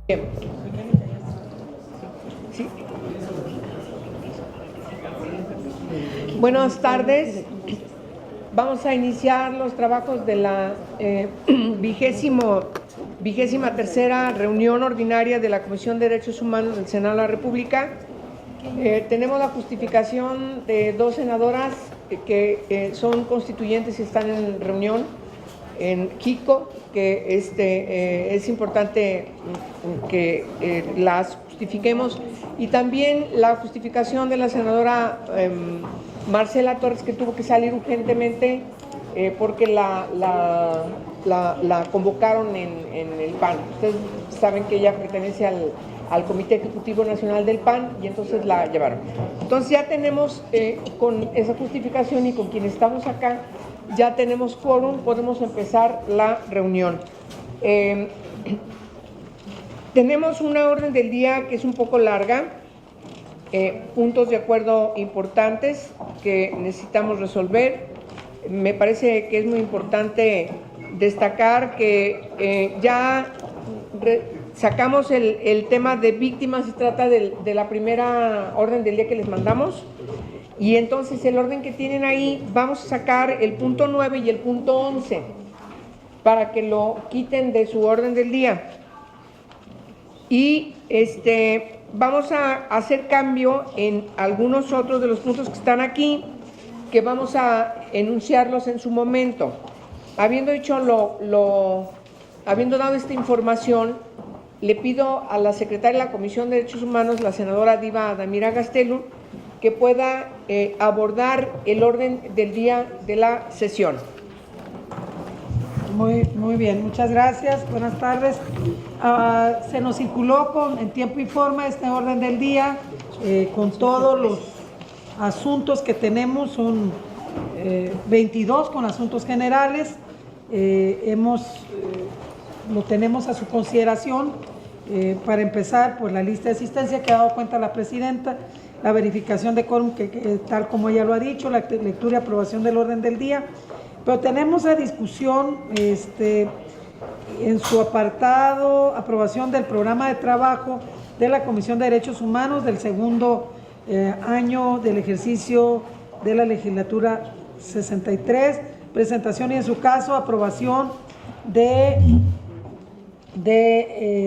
Bien. Sí. Buenas tardes. Vamos a iniciar los trabajos de la vigésima tercera reunión ordinaria de la Comisión de Derechos Humanos del Senado de la República. Tenemos la justificación de dos senadoras que son constituyentes y están en reunión en Jico, que es importante que las justifiquemos, y también la justificación de la senadora Marcela Torres, que tuvo que salir urgentemente porque la convocaron en el PAN. Ustedes saben que ella pertenece al Comité Ejecutivo Nacional del PAN y entonces la llevaron. Entonces ya tenemos con esa justificación y con quienes estamos acá, ya tenemos quórum, podemos empezar la reunión. Tenemos una orden del día que es un poco larga, puntos de acuerdo importantes que necesitamos resolver. Me parece que es muy importante destacar que ya sacamos el tema de víctimas, se trata de la primera orden del día que les mandamos. Y entonces el orden que tienen ahí, vamos a sacar el punto 9 y el punto 11 para que lo quiten de su orden del día. Y vamos a hacer cambio en algunos otros de los puntos que están aquí, que vamos a enunciarlos en su momento. Habiendo dado esta información, le pido a la secretaria de la Comisión de Derechos Humanos, la senadora Diva Damira Gastelum, que pueda abordar el orden del día de la sesión. Muy bien, muchas gracias. Buenas tardes. Se nos circuló en tiempo y forma este orden del día con todos los asuntos que tenemos, son 22 con asuntos generales. Lo tenemos a su consideración. Para empezar, pues la lista de asistencia que ha dado cuenta la presidenta, la verificación de quórum, que tal como ella lo ha dicho, la lectura y aprobación del orden del día. Pero tenemos a discusión en su apartado aprobación del programa de trabajo de la Comisión de Derechos Humanos del segundo año del ejercicio de la legislatura 63, presentación y en su caso aprobación de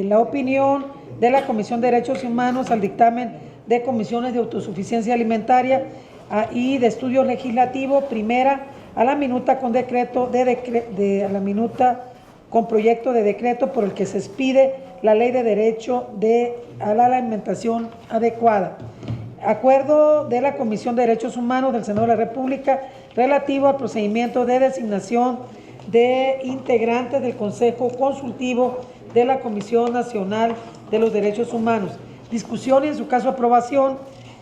la opinión de la Comisión de Derechos Humanos al dictamen de comisiones de autosuficiencia alimentaria y de estudio legislativo, primera, a la minuta con decreto a la minuta con proyecto de decreto por el que se expide la ley de derecho a la alimentación adecuada. Acuerdo de la Comisión de Derechos Humanos del Senado de la República relativo al procedimiento de designación de integrantes del Consejo Consultivo de la Comisión Nacional de los Derechos Humanos. Discusión y en su caso aprobación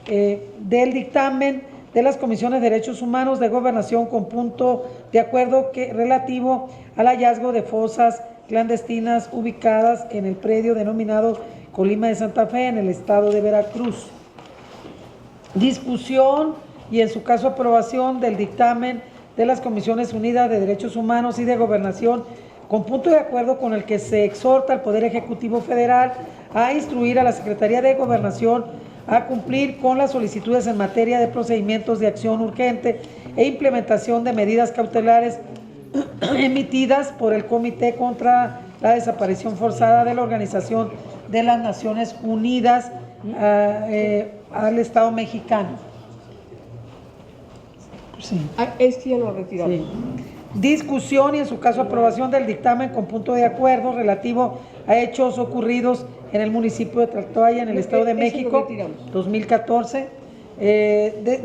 del dictamen de las Comisiones de Derechos Humanos de Gobernación con punto de acuerdo relativo al hallazgo de fosas clandestinas ubicadas en el predio denominado Colima de Santa Fe en el estado de Veracruz. Discusión y en su caso aprobación del dictamen de las Comisiones Unidas de Derechos Humanos y de Gobernación con punto de acuerdo con el que se exhorta al Poder Ejecutivo Federal a instruir a la Secretaría de Gobernación a cumplir con las solicitudes en materia de procedimientos de acción urgente e implementación de medidas cautelares emitidas por el Comité contra la Desaparición Forzada de la Organización de las Naciones Unidas al Estado mexicano. Sí. Este ya lo retiramos. Sí. Discusión y en su caso aprobación del dictamen con punto de acuerdo relativo a hechos ocurridos en el municipio de Tlaxcala, en el Estado de México, 2014.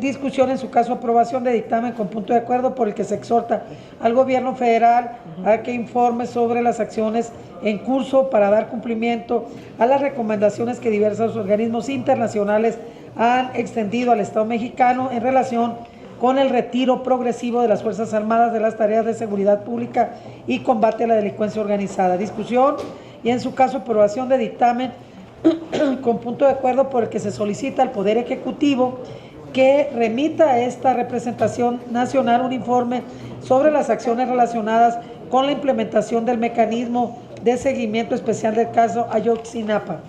Discusión en su caso aprobación de dictamen con punto de acuerdo por el que se exhorta al gobierno federal a que informe sobre las acciones en curso para dar cumplimiento a las recomendaciones que diversos organismos internacionales han extendido al Estado mexicano en relación con el retiro progresivo de las Fuerzas Armadas de las tareas de seguridad pública y combate a la delincuencia organizada. Discusión y en su caso aprobación de dictamen con punto de acuerdo por el que se solicita al Poder Ejecutivo que remita a esta representación nacional un informe sobre las acciones relacionadas con la implementación del mecanismo de seguimiento especial del caso Ayotzinapa.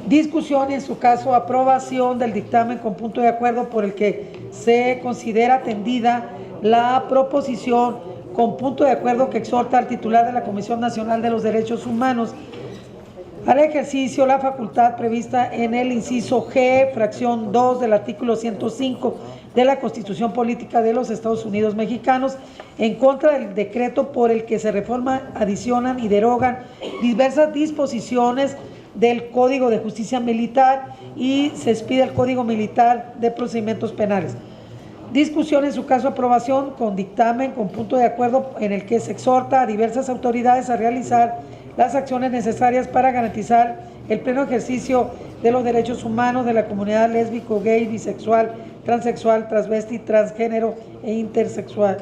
Discusión y en su caso aprobación del dictamen con punto de acuerdo por el que se considera atendida la proposición con punto de acuerdo que exhorta al titular de la Comisión Nacional de los Derechos Humanos al ejercicio la facultad prevista en el inciso G, fracción 2 del artículo 105 de la Constitución Política de los Estados Unidos Mexicanos en contra del decreto por el que se reforman, adicionan y derogan diversas disposiciones del Código de Justicia Militar y se expide el Código Militar de Procedimientos Penales. Discusión en su caso aprobación con dictamen con punto de acuerdo en el que se exhorta a diversas autoridades a realizar las acciones necesarias para garantizar el pleno ejercicio de los derechos humanos de la comunidad lésbico, gay, bisexual, transexual, transvesti, transgénero e intersexual.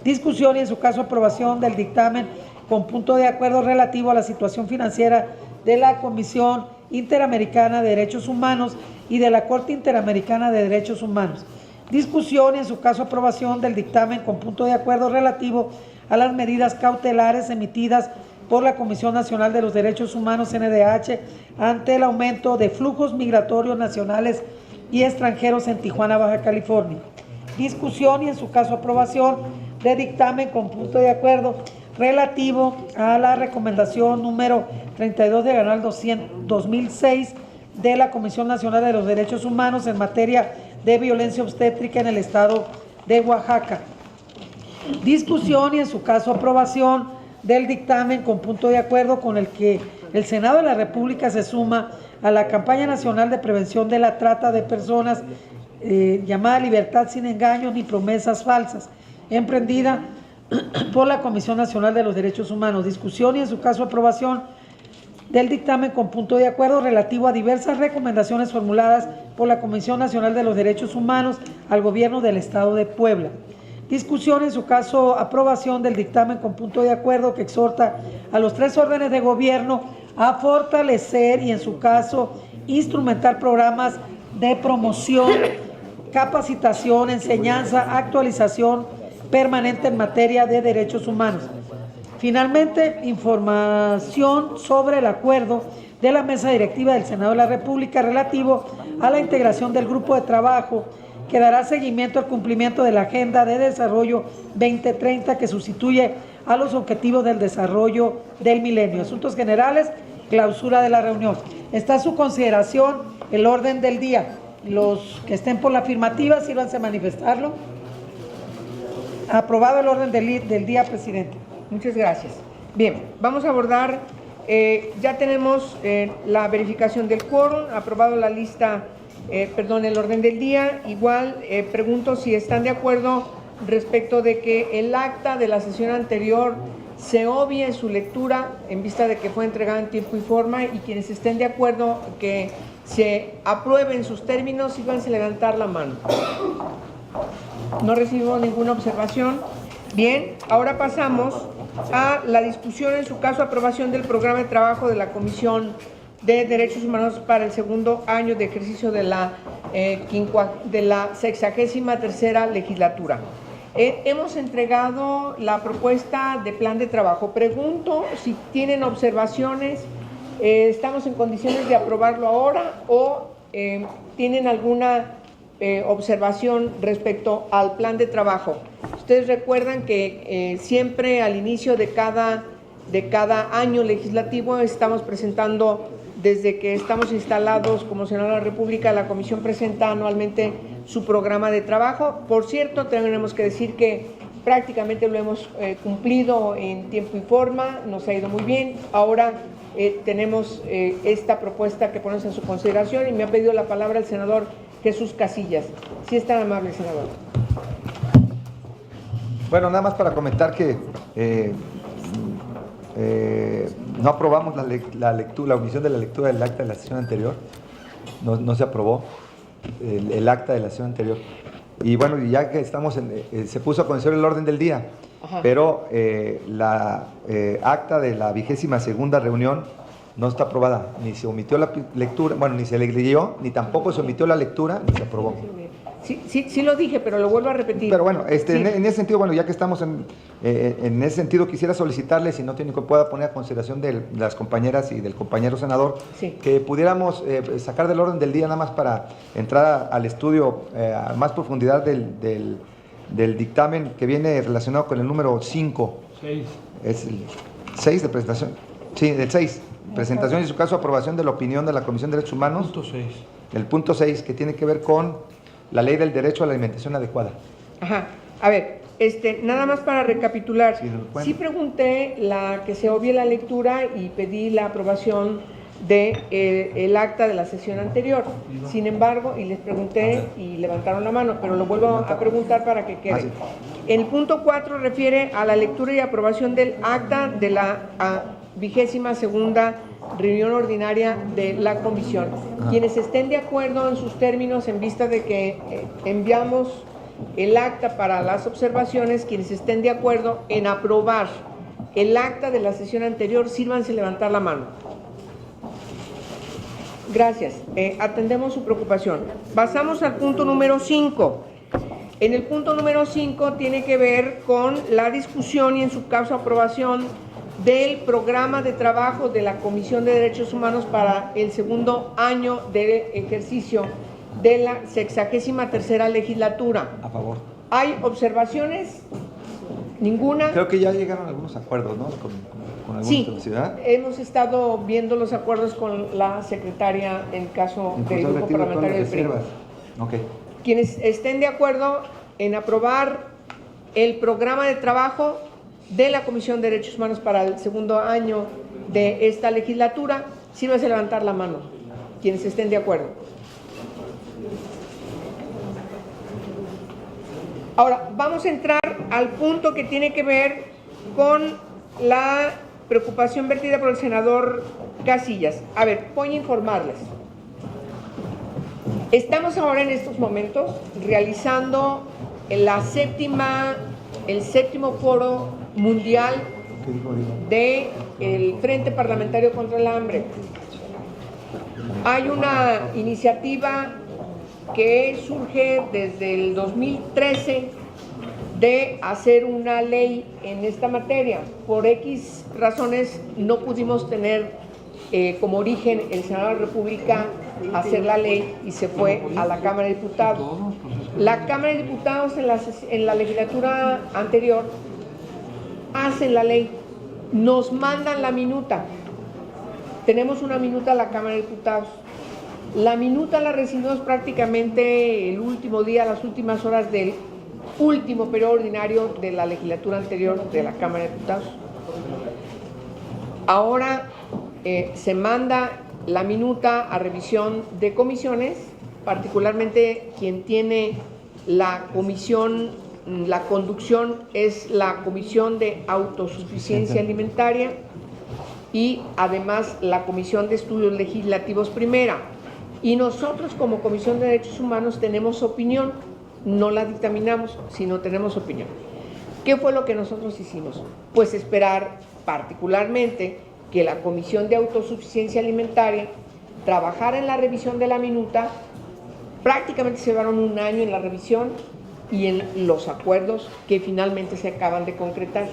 Discusión y en su caso aprobación del dictamen con punto de acuerdo relativo a la situación financiera de la Comisión Interamericana de Derechos Humanos y de la Corte Interamericana de Derechos Humanos. Discusión y en su caso aprobación del dictamen con punto de acuerdo relativo a las medidas cautelares emitidas por la Comisión Nacional de los Derechos Humanos, CNDH, ante el aumento de flujos migratorios nacionales y extranjeros en Tijuana, Baja California. Discusión y en su caso aprobación de dictamen con punto de acuerdo relativo a la recomendación número 32 de diagonal 2006 de la Comisión Nacional de los Derechos Humanos en materia de violencia obstétrica en el estado de Oaxaca. Discusión y en su caso aprobación del dictamen con punto de acuerdo con el que el Senado de la República se suma a la campaña nacional de prevención de la trata de personas llamada Libertad sin engaños ni promesas falsas, emprendida por la Comisión Nacional de los Derechos Humanos. Discusión y en su caso aprobación del dictamen con punto de acuerdo relativo a diversas recomendaciones formuladas por la Comisión Nacional de los Derechos Humanos al Gobierno del Estado de Puebla. Discusión en su caso aprobación del dictamen con punto de acuerdo que exhorta a los 3 órdenes de gobierno a fortalecer y en su caso instrumentar programas de promoción, capacitación, enseñanza, actualización permanente en materia de derechos humanos. Finalmente, información sobre el acuerdo de la mesa directiva del Senado de la República relativo a la integración del grupo de trabajo que dará seguimiento al cumplimiento de la Agenda de Desarrollo 2030 que sustituye a los Objetivos del Desarrollo del Milenio. Asuntos generales, clausura de la reunión. Está a su consideración el orden del día. Los que estén por la afirmativa, sírvanse a manifestarlo. Aprobado el orden del día, presidente. Muchas gracias. Bien, vamos a abordar, ya tenemos la verificación del quórum, aprobado la lista, el orden del día. Igual pregunto si están de acuerdo respecto de que el acta de la sesión anterior se obvie en su lectura en vista de que fue entregada en tiempo y forma, y quienes estén de acuerdo que se aprueben sus términos, síganse levantar la mano. No recibo ninguna observación. Bien, ahora pasamos a la discusión en su caso aprobación del programa de trabajo de la Comisión de Derechos Humanos para el segundo año de ejercicio de la 63ª legislatura. Hemos entregado la propuesta de plan de trabajo. Pregunto si tienen observaciones, estamos en condiciones de aprobarlo ahora o tienen alguna observación respecto al plan de trabajo. Ustedes recuerdan que siempre al inicio de cada año legislativo estamos presentando, desde que estamos instalados como Senado de la República, la Comisión presenta anualmente su programa de trabajo. Por cierto, tenemos que decir que prácticamente lo hemos cumplido en tiempo y forma, nos ha ido muy bien. Ahora tenemos esta propuesta que ponemos en su consideración y me ha pedido la palabra el senador Jesús Casillas. Si es tan amable, senador. Bueno, nada más para comentar que no aprobamos la omisión de la lectura del acta de la sesión anterior. No se aprobó el acta de la sesión anterior. Y bueno, ya que estamos se puso a conocer el orden del día. Ajá. Pero la acta de la 22ª reunión no está aprobada, ni se omitió la lectura, bueno, ni se le leyó, ni tampoco se omitió la lectura, ni se aprobó. Sí lo dije, pero lo vuelvo a repetir. Pero bueno, Sí. en ese sentido, bueno, ya que estamos en ese sentido, quisiera solicitarle, si no tiene que pueda poner a consideración de las compañeras y del compañero senador, Sí. que pudiéramos sacar del orden del día nada más para entrar al estudio a más profundidad del dictamen que viene relacionado con el número 5. 6. Es el 6 de presentación. Sí, el 6. Presentación y en su caso aprobación de la opinión de la Comisión de Derechos Humanos. Punto 6. El punto 6, que tiene que ver con la ley del derecho a la alimentación adecuada. Ajá. A ver, nada más para recapitular. Sí, bueno. Sí pregunté que se obvie la lectura y pedí la aprobación el acta de la sesión anterior. Sin embargo, y les pregunté y levantaron la mano, pero lo vuelvo a preguntar para que quede. Sí. El punto 4 refiere a la lectura y aprobación del acta de la 22ª reunión ordinaria de la comisión. Quienes estén de acuerdo en sus términos en vista de que enviamos el acta para las observaciones, quienes estén de acuerdo en aprobar el acta de la sesión anterior, sírvanse levantar la mano. Gracias. Atendemos su preocupación. Pasamos al punto número 5. En el punto número 5 tiene que ver con la discusión y en su caso aprobación del programa de trabajo de la Comisión de Derechos Humanos para el segundo año de ejercicio de la 63ª legislatura. A favor. ¿Hay observaciones? ¿Ninguna? Creo que ya llegaron algunos acuerdos, ¿no? Con algunos Sí, de la ciudad. hemos estado viendo los acuerdos con la secretaria en caso del Incluso grupo retiro todas parlamentario las del PRI. reservas. Ok. Quienes estén de acuerdo en aprobar el programa de trabajo de la Comisión de Derechos Humanos para el segundo año de esta legislatura, sírvase a levantar la mano. Quienes estén de acuerdo. Ahora, vamos a entrar al punto que tiene que ver con la preocupación vertida por el senador Casillas. A ver, voy a informarles. Estamos ahora en estos momentos realizando el 7º Foro Mundial ¿Qué dijo? del Frente Parlamentario contra el Hambre. Hay una iniciativa que surge desde el 2013 de hacer una ley en esta materia. Por X razones no pudimos tener como origen el Senado de la República hacer la ley y se fue a la Cámara de Diputados. La Cámara de Diputados en la legislatura anterior hacen la ley, nos mandan la minuta. Tenemos una minuta a la Cámara de Diputados. La minuta la recibimos prácticamente el último día, las últimas horas del último periodo ordinario de la legislatura anterior de la Cámara de Diputados. Ahora se manda la minuta a revisión de comisiones, particularmente quien tiene la comisión, la conducción es la Comisión de Autosuficiencia Alimentaria y además la Comisión de Estudios Legislativos Primera. Y nosotros como Comisión de Derechos Humanos tenemos opinión, no la dictaminamos, sino tenemos opinión. ¿Qué fue lo que nosotros hicimos? Pues esperar particularmente que la Comisión de Autosuficiencia Alimentaria trabajara en la revisión de la minuta. Prácticamente se llevaron un año en la revisión y en los acuerdos que finalmente se acaban de concretar.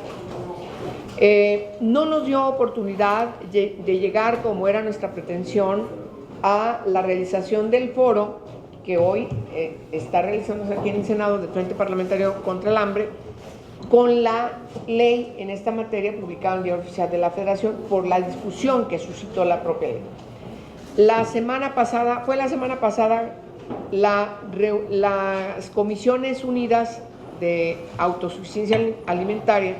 No nos dio oportunidad de llegar, como era nuestra pretensión, a la realización del foro que hoy está realizándose aquí en el Senado del Frente Parlamentario contra el Hambre, con la ley en esta materia publicada en el Diario Oficial de la Federación por la discusión que suscitó la propia ley. Las semanas pasadas, las Comisiones Unidas de Autosuficiencia Alimentaria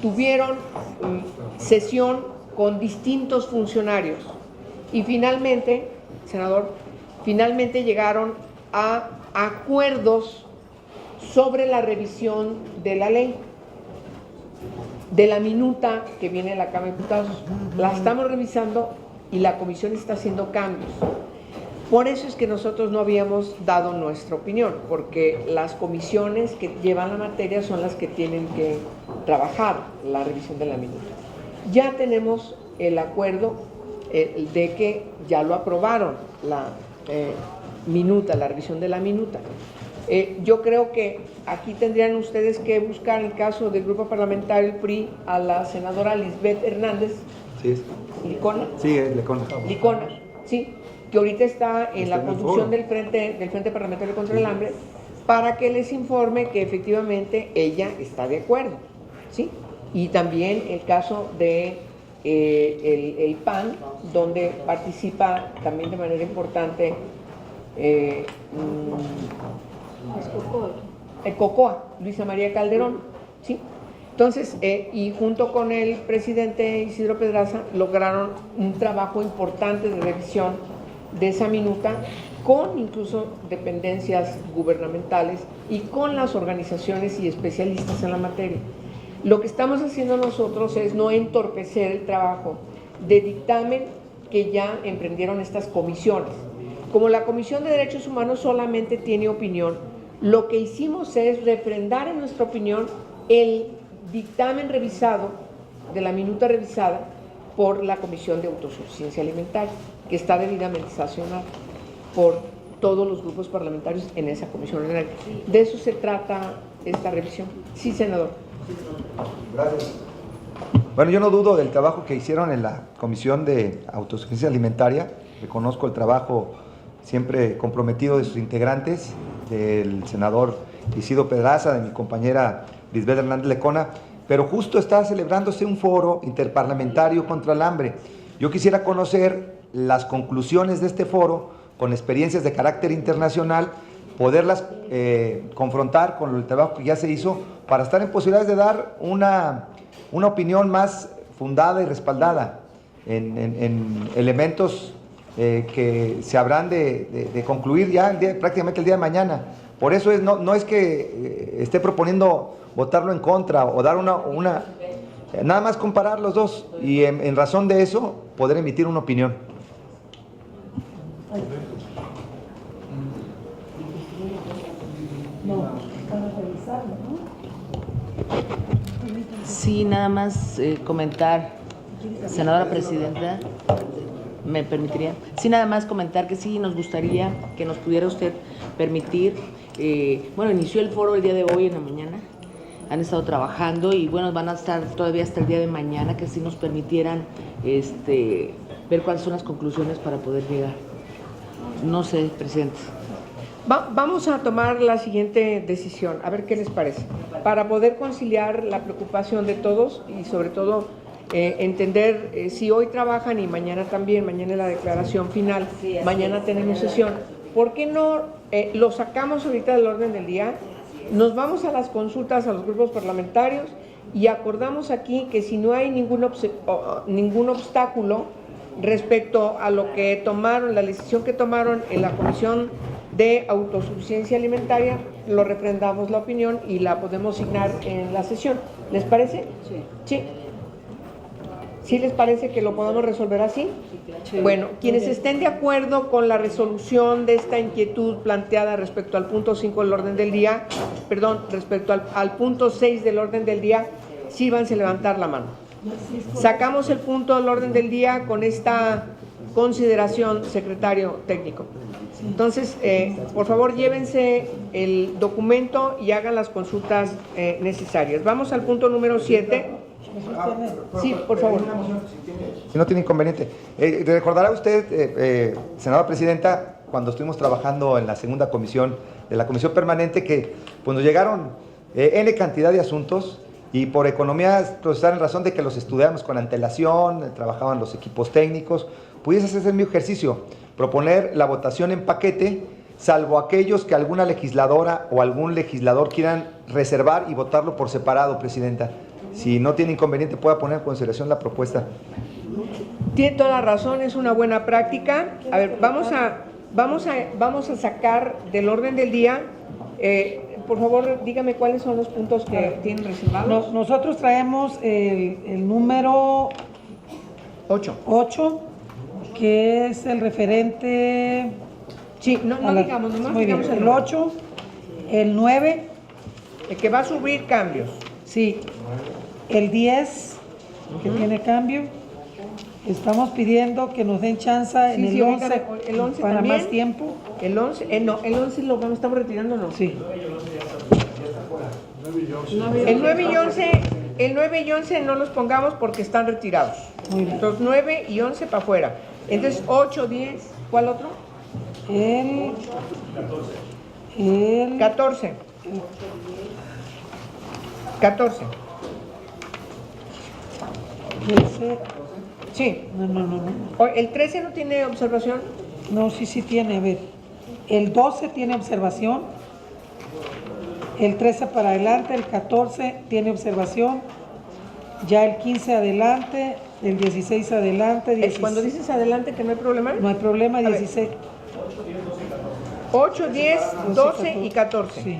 tuvieron sesión con distintos funcionarios y finalmente, senador, llegaron a acuerdos sobre la revisión de la ley, de la minuta que viene de la Cámara de Diputados. La estamos revisando y la comisión está haciendo cambios. Por eso es que nosotros no habíamos dado nuestra opinión, porque las comisiones que llevan la materia son las que tienen que trabajar la revisión de la minuta. Ya tenemos el acuerdo de que ya lo aprobaron minuta, la revisión de la minuta. Yo creo que aquí tendrían ustedes que buscar el caso del grupo parlamentario del PRI a la senadora Lisbeth Hernández. Sí, es. Licona. Sí, es Licona. Licona, sí, que ahorita está en Está la en el conducción foro. del Frente Parlamentario contra el Hambre, para que les informe que efectivamente ella está de acuerdo, ¿sí? Y también el caso de el PAN, donde participa también de manera importante el COCOA, Luisa María Calderón, ¿sí? Entonces, y junto con el presidente Isidro Pedraza lograron un trabajo importante de revisión de esa minuta, con incluso dependencias gubernamentales y con las organizaciones y especialistas en la materia. Lo que estamos haciendo nosotros es no entorpecer el trabajo de dictamen que ya emprendieron estas comisiones. Como la Comisión de Derechos Humanos solamente tiene opinión, lo que hicimos es refrendar en nuestra opinión el dictamen revisado, de la minuta revisada por la Comisión de Autosuficiencia Alimentaria, que está debidamente sancionada por todos los grupos parlamentarios en esa comisión. De eso se trata esta revisión. Sí, senador. Gracias. Bueno, yo no dudo del trabajo que hicieron en la Comisión de Autosuficiencia Alimentaria. Reconozco el trabajo siempre comprometido de sus integrantes, del senador Isidro Pedraza, de mi compañera Lisbeth Hernández Licona, pero justo está celebrándose un foro interparlamentario contra el hambre. Yo quisiera conocer las conclusiones de este foro con experiencias de carácter internacional, poderlas confrontar con el trabajo que ya se hizo para estar en posibilidades de dar una opinión más fundada y respaldada en elementos que se habrán de concluir ya prácticamente el día de mañana. Por eso no es que esté proponiendo votarlo en contra o dar nada más comparar los dos y en razón de eso poder emitir una opinión. Sí, nada más comentar, senadora presidenta, ¿me permitiría? Sí, nada más comentar que sí nos gustaría que nos pudiera usted permitir, bueno, inició el foro el día de hoy en la mañana, han estado trabajando y bueno, van a estar todavía hasta el día de mañana, que sí nos permitieran ver cuáles son las conclusiones para poder llegar. No sé, presidente. Vamos a tomar la siguiente decisión, a ver qué les parece, para poder conciliar la preocupación de todos y sobre todo entender si hoy trabajan y mañana también, mañana es la declaración final, mañana tenemos sesión. ¿Por qué no lo sacamos ahorita del orden del día? Nos vamos a las consultas a los grupos parlamentarios y acordamos aquí que si no hay ningún obstáculo respecto a lo que tomaron, la decisión que tomaron en la Comisión de Autosuficiencia Alimentaria, lo refrendamos la opinión y la podemos signar en la sesión. ¿Les parece? Sí. ¿Sí les parece que lo podamos resolver así? Sí. Bueno, quienes estén de acuerdo con la resolución de esta inquietud planteada respecto al punto 5 del orden del día, perdón, respecto al punto 6 del orden del día, sírvanse levantar la mano. Sacamos el punto del orden del día con esta consideración, secretario técnico. Entonces, por favor, llévense el documento y hagan las consultas necesarias. Vamos al punto número 7. Sí, por favor. Si no tiene inconveniente. Recordará usted, senadora presidenta, cuando estuvimos trabajando en la segunda comisión de la comisión permanente, que cuando llegaron N cantidad de asuntos y por economía procesar en razón de que los estudiamos con antelación, trabajaban los equipos técnicos, pudiese hacerse el mismo ejercicio, proponer la votación en paquete, salvo aquellos que alguna legisladora o algún legislador quieran reservar y votarlo por separado, presidenta. Si no tiene inconveniente, pueda poner en consideración la propuesta. Tiene toda la razón, es una buena práctica. A ver, vamos a sacar del orden del día, por favor, dígame cuáles son los puntos que tienen reservados. Nosotros traemos el número 8, que es el referente. Sí, no digamos, nomás muy bien, digamos el 8, el 9. El que va a subir cambios. Sí, el 10, que tiene cambio, Estamos pidiendo que nos den chance en Sí, el sí, 11, el 11 para también. más tiempo. El 11, no, el 11 lo estamos retirando, ¿no? Sí. El 9 y 11 no los pongamos porque están retirados. Muy bien. Entonces 9 y 11 para afuera. Entonces 8, 10, ¿cuál otro? El 14. 14. ese, Sí. no. ¿El 13 no tiene observación? No, sí tiene, a ver. El 12 tiene observación. El 13 para adelante, el 14 tiene observación. Ya el 15 adelante, el 16 adelante. 16, Cuando dices adelante que no hay problema. no hay problema, A ver. 16. 8, 10, 12 y 14. Sí.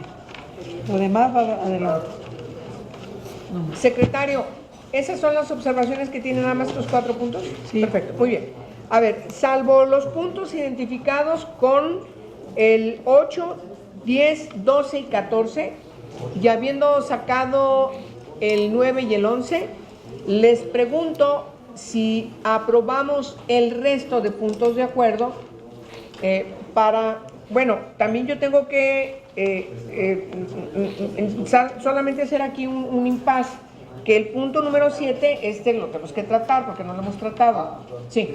Lo demás va adelante. Secretario, ¿esas son las observaciones que tienen nada más estos 4 puntos? Sí. Perfecto, muy bien. A ver, salvo los puntos identificados con el 8, 10, 12 y 14, y habiendo sacado el 9 y el 11, les pregunto si aprobamos el resto de puntos de acuerdo bueno, también yo tengo que solamente hacer aquí un impasse, que el punto número 7, lo tenemos que tratar porque no lo hemos tratado. Sí,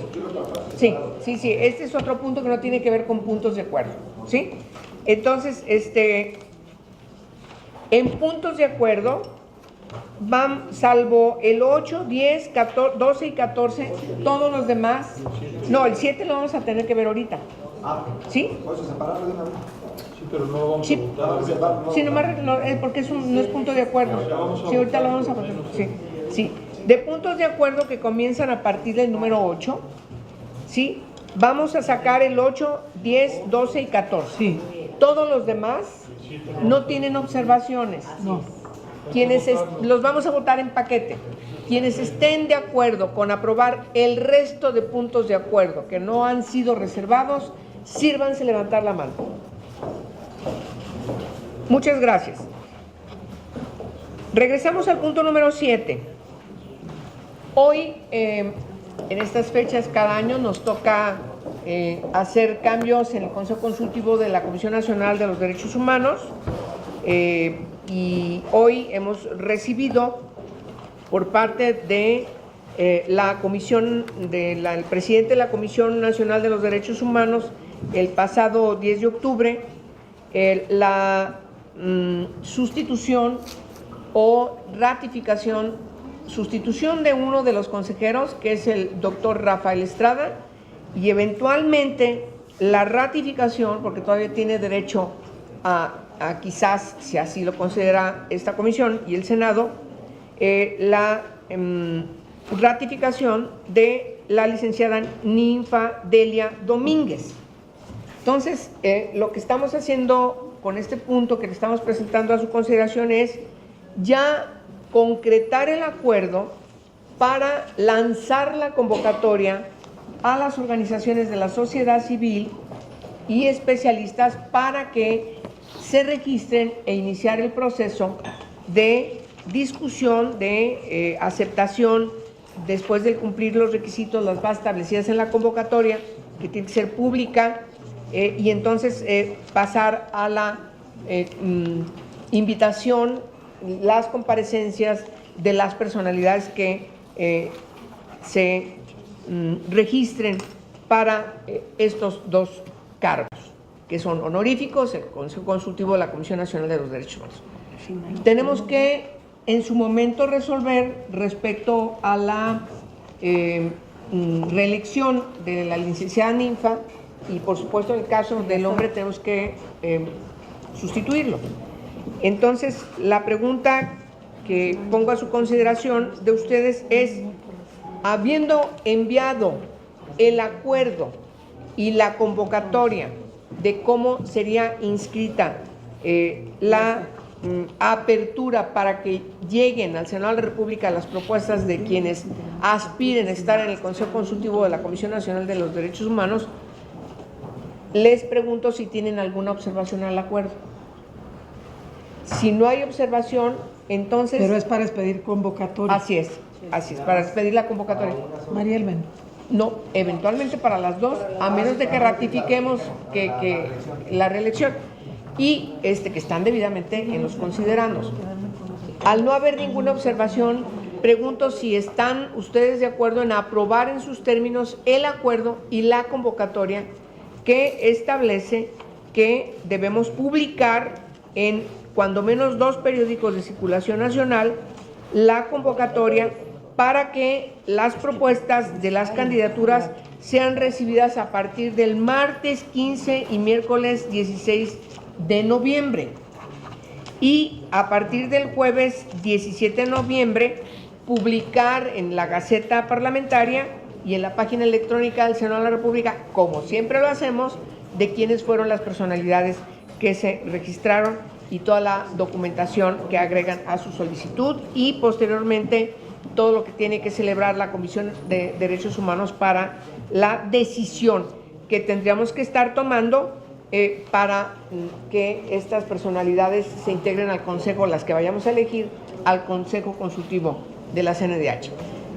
este es otro punto que no tiene que ver con puntos de acuerdo, ¿sí? Entonces, en puntos de acuerdo, salvo el 8, 10, 14, 12 y 14, todos los demás, no, el 7 lo vamos a tener que ver ahorita. ¿Sí? ¿Puedes separarlo de una vez? Sí, pero no lo vamos a votar. Sí, nomás porque no es punto de acuerdo. Sí, ahorita lo vamos a votar. Sí. De puntos de acuerdo que comienzan a partir del número 8, ¿sí? Vamos a sacar el 8, 10, 12 y 14. Sí. Todos los demás no tienen observaciones. No. Los vamos a votar en paquete. Quienes estén de acuerdo con aprobar el resto de puntos de acuerdo que no han sido reservados, sírvanse levantar la mano. Muchas gracias. Regresamos al punto número 7. Hoy, en estas fechas, cada año nos toca hacer cambios en el Consejo Consultivo de la Comisión Nacional de los Derechos Humanos. Y hoy hemos recibido por parte de la comisión, el presidente de la Comisión Nacional de los Derechos Humanos, el pasado 10 de octubre, la sustitución o sustitución de uno de los consejeros, que es el doctor Rafael Estrada, y eventualmente la ratificación, porque todavía tiene derecho a quizás, si así lo considera esta comisión y el Senado, la ratificación de la licenciada Ninfa Delia Domínguez. Entonces, lo que estamos haciendo con este punto que le estamos presentando a su consideración es ya concretar el acuerdo para lanzar la convocatoria a las organizaciones de la sociedad civil y especialistas para que se registren e iniciar el proceso de discusión, de aceptación, después de cumplir los requisitos, las bases establecidas en la convocatoria, que tiene que ser pública, y entonces pasar a la invitación, las comparecencias de las personalidades que se registren para estos dos cargos, que son honoríficos, el Consejo Consultivo de la Comisión Nacional de los Derechos Humanos. Tenemos que en su momento resolver respecto a la reelección de la licenciada Ninfa, y por supuesto en el caso del hombre tenemos que sustituirlo. Entonces, la pregunta que pongo a su consideración de ustedes es, habiendo enviado el acuerdo y la convocatoria de cómo sería inscrita la apertura para que lleguen al Senado de la República las propuestas de quienes aspiren a estar en el Consejo Consultivo de la Comisión Nacional de los Derechos Humanos, les pregunto si tienen alguna observación al acuerdo. Si no hay observación, entonces… Pero es para expedir convocatoria. Así es. Así es, para despedir la convocatoria. María Elmen. No, eventualmente para las dos, a menos de que ratifiquemos que la reelección y que están debidamente en los considerandos. Al no haber ninguna observación, pregunto si están ustedes de acuerdo en aprobar en sus términos el acuerdo y la convocatoria que establece que debemos publicar en cuando menos 2 periódicos de circulación nacional la convocatoria para que las propuestas de las candidaturas sean recibidas a partir del martes 15 y miércoles 16 de noviembre. Y a partir del jueves 17 de noviembre, publicar en la Gaceta Parlamentaria y en la página electrónica del Senado de la República, como siempre lo hacemos, de quiénes fueron las personalidades que se registraron y toda la documentación que agregan a su solicitud y posteriormente todo lo que tiene que celebrar la Comisión de Derechos Humanos para la decisión que tendríamos que estar tomando para que estas personalidades se integren al Consejo, las que vayamos a elegir, al Consejo Consultivo de la CNDH.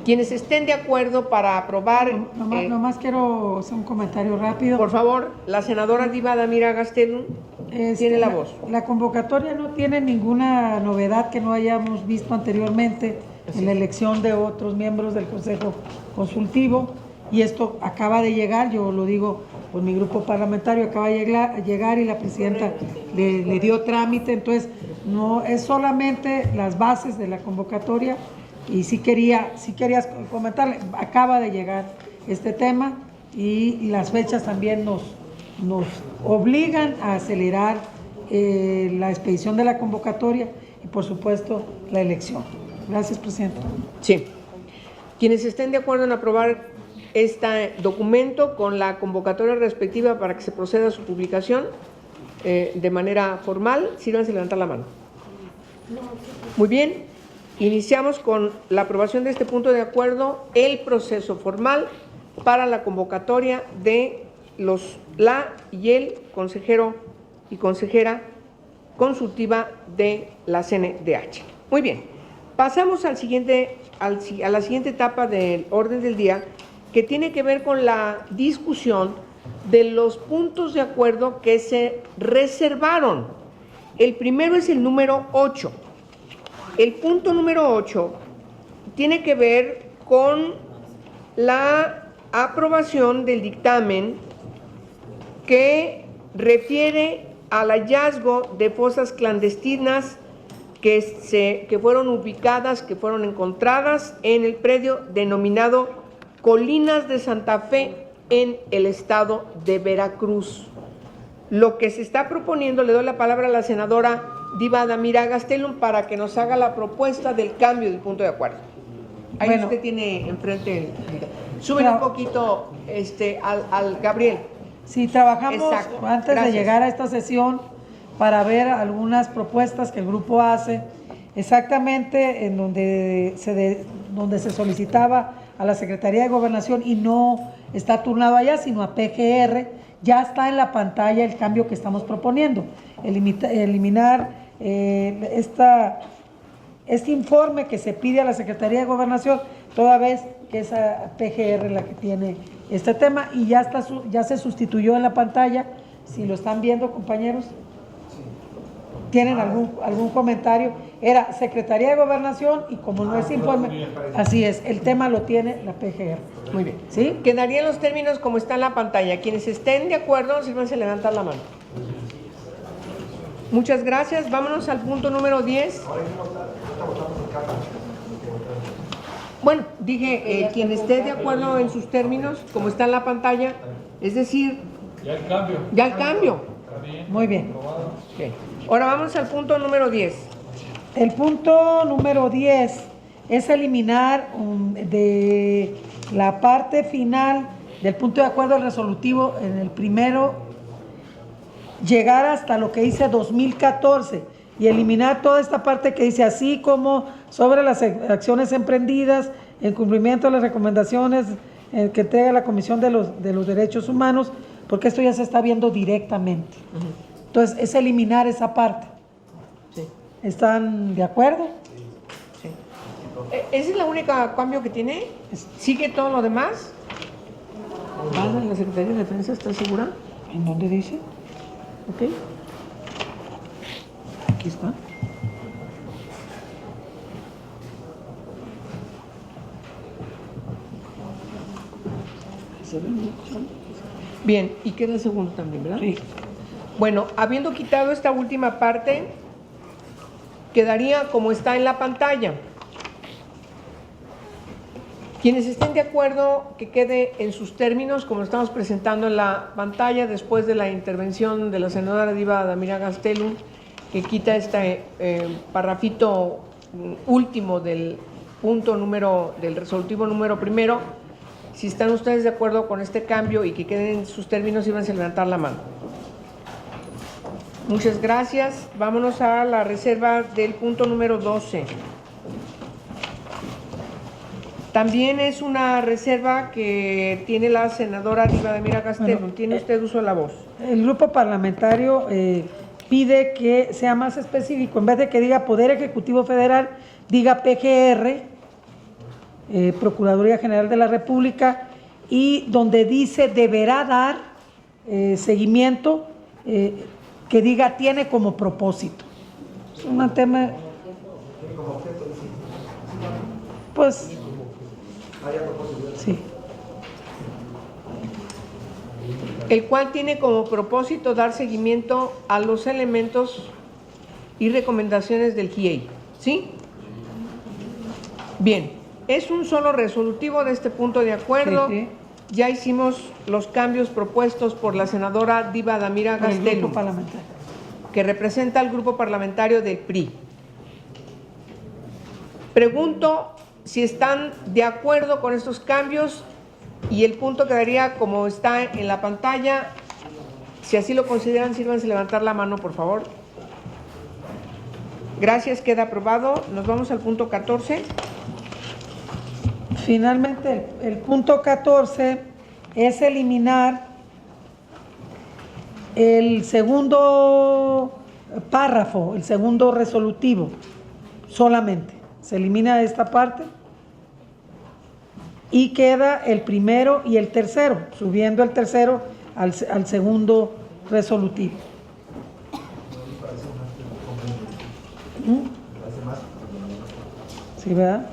Quienes estén de acuerdo para aprobar... Nomás quiero hacer un comentario rápido. Por favor, la senadora Diva Damira Gastelum tiene la voz. La convocatoria no tiene ninguna novedad que no hayamos visto anteriormente en la elección de otros miembros del Consejo Consultivo, y esto acaba de llegar, yo lo digo por mi grupo parlamentario, acaba de llegar y la presidenta le dio trámite, entonces no es solamente las bases de la convocatoria. Y sí querías comentarle, acaba de llegar este tema y las fechas también nos obligan a acelerar la expedición de la convocatoria y por supuesto la elección. Gracias, presidenta. Sí. Quienes estén de acuerdo en aprobar este documento con la convocatoria respectiva para que se proceda a su publicación de manera formal, sírvanse a levantar la mano. Muy bien. Iniciamos con la aprobación de este punto de acuerdo, el proceso formal para la convocatoria de la y el consejero y consejera consultiva de la CNDH. Muy bien, pasamos a la siguiente etapa del orden del día, que tiene que ver con la discusión de los puntos de acuerdo que se reservaron. El primero es el número 8. El punto número 8 tiene que ver con la aprobación del dictamen que refiere al hallazgo de fosas clandestinas que fueron ubicadas, que fueron encontradas en el predio denominado Colinas de Santa Fe en el estado de Veracruz. Lo que se está proponiendo, le doy la palabra a la senadora Diva Damira Gastelum para que nos haga la propuesta del cambio del punto de acuerdo. Ahí bueno, usted tiene enfrente el... Súbele un poquito al Gabriel. Sí, trabajamos Exacto. Antes Gracias. de llegar a esta sesión para ver algunas propuestas que el grupo hace, exactamente en donde se solicitaba a la Secretaría de Gobernación y no está turnado allá, sino a PGR. Ya está en la pantalla el cambio que estamos proponiendo, eliminar este informe que se pide a la Secretaría de Gobernación, toda vez que es a PGR la que tiene este tema, y ya se sustituyó en la pantalla. Si lo están viendo, compañeros, ¿tienen algún comentario? Era Secretaría de Gobernación y como no es informe, así es, el tema lo tiene la PGR. Muy bien. ¿Sí? Quedarían los términos como está en la pantalla. Quienes estén de acuerdo, sírvanse a levantar la mano. Muchas gracias. Vámonos al punto número 10. Bueno, dije, quien esté de acuerdo en sus términos, como está en la pantalla, es decir... Ya el cambio. Ya el cambio. Muy bien. Okay. Ahora vamos al punto número 10. El punto número 10 es eliminar de la parte final del punto de acuerdo resolutivo, en el primero, llegar hasta lo que dice 2014 y eliminar toda esta parte que dice así como sobre las acciones emprendidas en cumplimiento de las recomendaciones que entrega la Comisión de los Derechos Humanos, porque esto ya se está viendo directamente. Entonces, es eliminar esa parte. Sí. ¿Están de acuerdo? Sí. ¿ese es el único cambio que tiene? ¿Sigue todo lo demás? ¿Van a la Secretaría de Defensa? ¿Estás segura? ¿En dónde dice? Ok. Aquí está. Bien, y queda el segundo también, ¿verdad? Sí. Bueno, habiendo quitado esta última parte, quedaría como está en la pantalla. Quienes estén de acuerdo que quede en sus términos, como lo estamos presentando en la pantalla, después de la intervención de la senadora Diva Damira Gastelum, que quita este parrafito último del punto número, del resolutivo número primero. Si están ustedes de acuerdo con este cambio y que queden en sus términos, íbanse a levantar la mano. Muchas gracias. Vámonos a la reserva del punto número 12. También es una reserva que tiene la senadora Diva Damira Gastelum. Bueno, Tiene usted uso de la voz. El grupo parlamentario pide que sea más específico, en vez de que diga Poder Ejecutivo Federal, diga PGR, Procuraduría General de la República, y donde dice deberá dar seguimiento, que diga tiene como propósito. Es un tema, pues, sí. El cual tiene como propósito dar seguimiento a los elementos y recomendaciones del GIEI. ¿Sí? Bien, es un solo resolutivo de este punto de acuerdo. Sí, sí. Ya hicimos los cambios propuestos por la senadora Diva Damira Por el Gastelum, grupo parlamentario. que representa al grupo parlamentario del PRI. Pregunto si están de acuerdo con estos cambios y el punto quedaría como está en la pantalla. Si así lo consideran, sírvanse levantar la mano, por favor. Gracias, queda aprobado. Nos vamos al punto 14. Finalmente, el punto 14 es eliminar el segundo párrafo, el segundo resolutivo, solamente. Se elimina esta parte y queda el primero y el tercero, subiendo el tercero al segundo resolutivo. ¿Sí, verdad?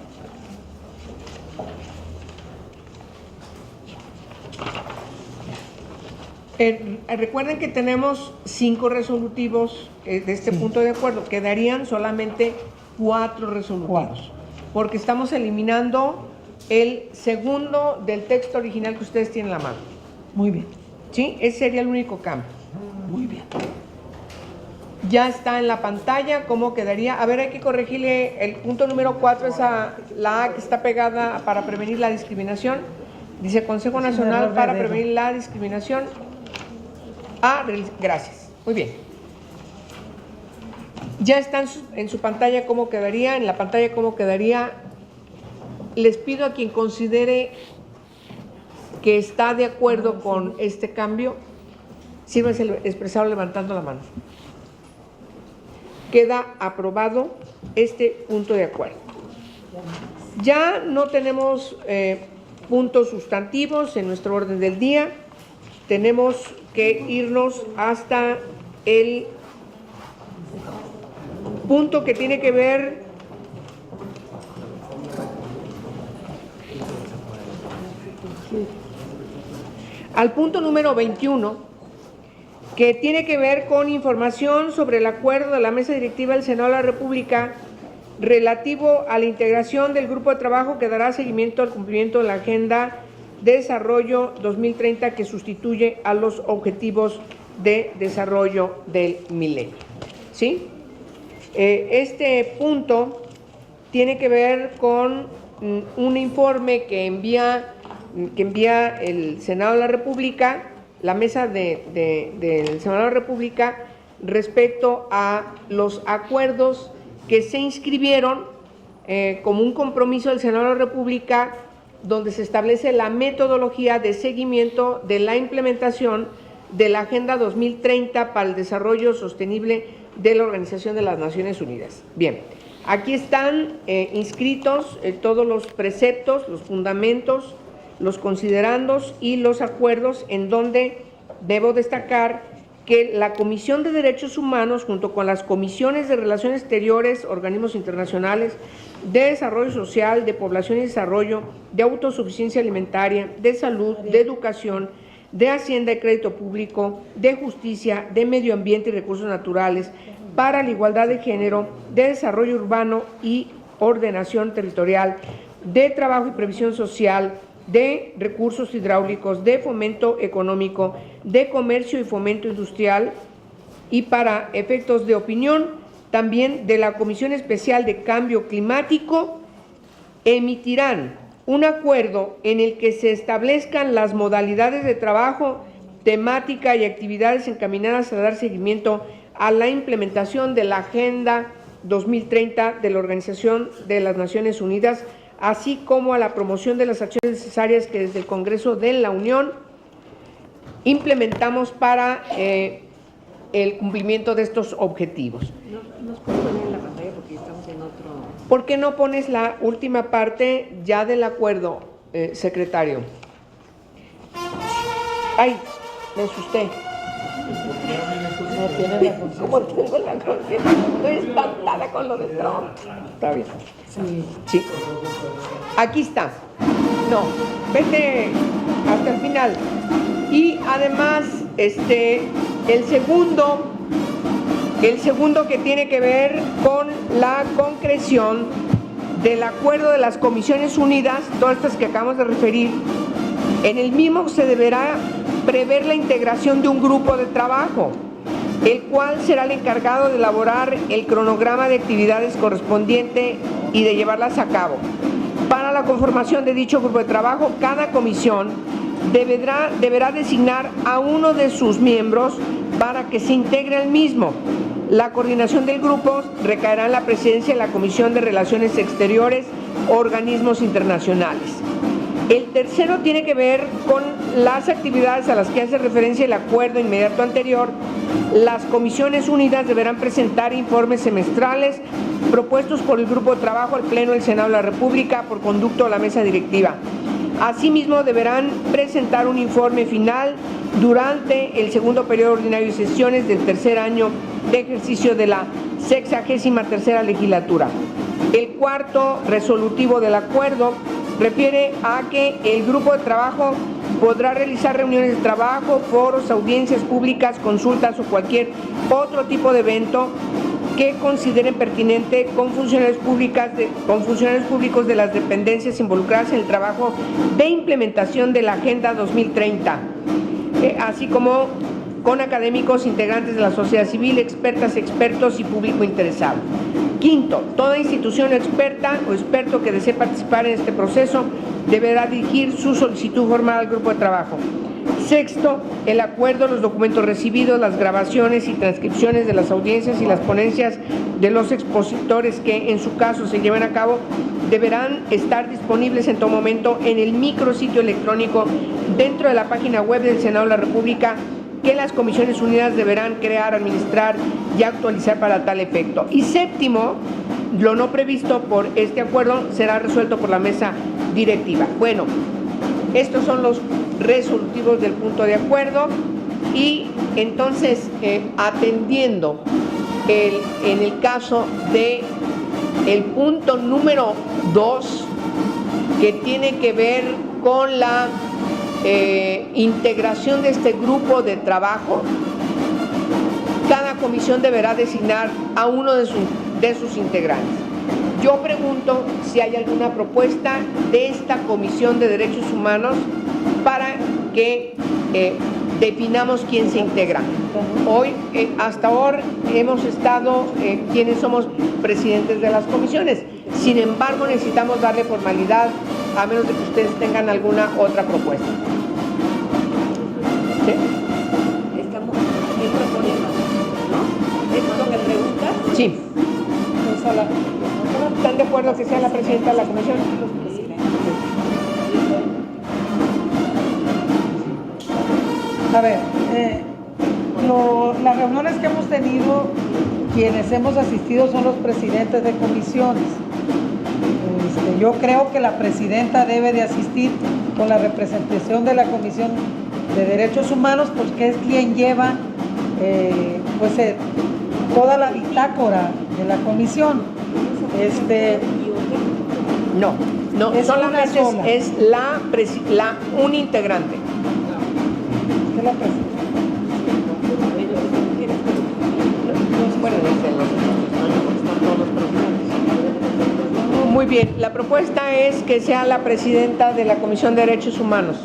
Recuerden que tenemos 5 resolutivos de este punto de acuerdo. Quedarían solamente 4 resolutivos, porque estamos eliminando el segundo del texto original que ustedes tienen en la mano. Muy bien, ¿Sí? Ese sería el único cambio. muy bien. Ya está en la pantalla cómo quedaría. A ver, hay que corregirle el punto número 4, la A que está pegada para prevenir la discriminación. Dice Consejo Nacional para prevenir la discriminación. Gracias. Muy bien. Ya está en su pantalla cómo quedaría, en la pantalla cómo quedaría. Les pido a quien considere que está de acuerdo con este cambio, sírvanse expresado levantando la mano. Queda aprobado este punto de acuerdo. Ya no tenemos puntos sustantivos en nuestro orden del día. Tenemos que irnos hasta el punto que tiene que ver al punto número 21, que tiene que ver con información sobre el acuerdo de la Mesa Directiva del Senado de la República relativo a la integración del grupo de trabajo que dará seguimiento al cumplimiento de la Agenda de Desarrollo 2030, que sustituye a los Objetivos de Desarrollo del Milenio. ¿Sí? Este punto tiene que ver con un informe que envía el Senado de la República, la Mesa del Senado de la República, respecto a los acuerdos que se inscribieron como un compromiso del Senado de la República, donde se establece la metodología de seguimiento de la implementación de la Agenda 2030 para el Desarrollo Sostenible de la Organización de las Naciones Unidas. Bien, Aquí están inscritos todos los preceptos, los fundamentos, los considerandos y los acuerdos, en donde debo destacar que la Comisión de Derechos Humanos, junto con las comisiones de Relaciones Exteriores, organismos internacionales, de Desarrollo Social, de Población y Desarrollo, de Autosuficiencia Alimentaria, de Salud, de Educación, de Hacienda y Crédito Público, de Justicia, de Medio Ambiente y Recursos Naturales, para la Igualdad de Género, de Desarrollo Urbano y Ordenación Territorial, de Trabajo y Previsión Social, de Recursos Hidráulicos, de Fomento Económico, de Comercio y Fomento Industrial, y para efectos de opinión, también de la Comisión Especial de Cambio Climático, emitirán un acuerdo en el que se establezcan las modalidades de trabajo, temática y actividades encaminadas a dar seguimiento a la implementación de la Agenda 2030 de la Organización de las Naciones Unidas, así como a la promoción de las acciones necesarias que desde el Congreso de la Unión implementamos para el cumplimiento de estos objetivos. ¿Nos puede poner en la pantalla porque estamos en otro? ¿Por qué no pones la última parte ya del acuerdo, secretario? Ay, me asusté. No tiene la conciencia. ¿Cómo tengo la conciencia? Estoy espantada con lo de Trump. Está bien. Sí. Aquí está. No, vete hasta el final. Y además, el segundo que tiene que ver con la concreción del acuerdo de las Comisiones Unidas, todas estas que acabamos de referir, en el mismo se deberá prever la integración de un grupo de trabajo, el cual será el encargado de elaborar el cronograma de actividades correspondiente y de llevarlas a cabo. Para la conformación de dicho grupo de trabajo, cada comisión deberá designar a uno de sus miembros para que se integre al mismo. La coordinación del grupo recaerá en la presidencia de la Comisión de Relaciones Exteriores, organismos internacionales. El tercero tiene que ver con las actividades a las que hace referencia el acuerdo inmediato anterior. Las Comisiones Unidas deberán presentar informes semestrales propuestos por el Grupo de Trabajo al Pleno del Senado de la República por conducto a la mesa directiva. Asimismo, deberán presentar un informe final durante el segundo periodo ordinario de sesiones del tercer año de ejercicio de la 63ª legislatura. El cuarto resolutivo del acuerdo refiere a que el grupo de trabajo podrá realizar reuniones de trabajo, foros, audiencias públicas, consultas o cualquier otro tipo de evento que consideren pertinente con funcionarios públicos de las dependencias involucradas en el trabajo de implementación de la Agenda 2030, así como con académicos, integrantes de la sociedad civil, expertas, expertos y público interesado. Quinto, toda institución experta o experto que desee participar en este proceso deberá dirigir su solicitud formal al grupo de trabajo. Sexto, el acuerdo, los documentos recibidos, las grabaciones y transcripciones de las audiencias y las ponencias de los expositores que en su caso se lleven a cabo deberán estar disponibles en todo momento en el micrositio electrónico dentro de la página web del Senado de la República, que las Comisiones Unidas deberán crear, administrar y actualizar para tal efecto. Y séptimo, lo no previsto por este acuerdo será resuelto por la mesa directiva. Bueno, estos son los resolutivos del punto de acuerdo y entonces atendiendo en el caso de el punto número 2, que tiene que ver con la integración de este grupo de trabajo, cada comisión deberá designar a uno de sus integrantes. Yo pregunto si hay alguna propuesta de esta Comisión de Derechos Humanos para que definamos quién se integra. Hoy, hasta ahora, hemos estado quienes somos presidentes de las comisiones. Sin embargo, necesitamos darle formalidad, a menos de que ustedes tengan alguna otra propuesta. ¿Sí? Estamos proponiendo, ¿no? ¿Es lo que preguntas? Sí. ¿Están de acuerdo que sea la presidenta de la comisión? A ver, las reuniones que hemos tenido quienes hemos asistido son los presidentes de comisiones. Yo creo que la presidenta debe de asistir con la representación de la Comisión de Derechos Humanos, porque es quien lleva toda la bitácora de la comisión. No, Es solamente una sola. es un integrante. ¿Qué la presenta? Bueno, desde los están todos los presidentes. Muy bien, la propuesta es que sea la presidenta de la Comisión de Derechos Humanos,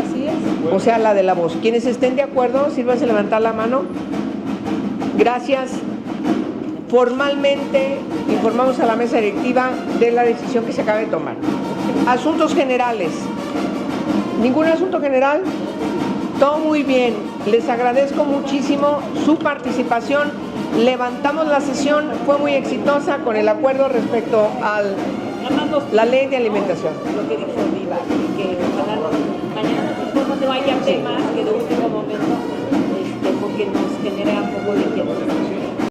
Así es. o sea, la de la voz. Quienes estén de acuerdo, sírvanse levantar la mano. Gracias. Formalmente informamos a la mesa directiva de la decisión que se acaba de tomar. Asuntos generales. ¿Ningún asunto general? Todo muy bien. Les agradezco muchísimo su participación. Levantamos la sesión, fue muy exitosa con el acuerdo respecto a la ley de alimentación. Lo que dijo Viva, que ojalá mañana no haya temas que de último momento, porque nos genera un poco de tiempo.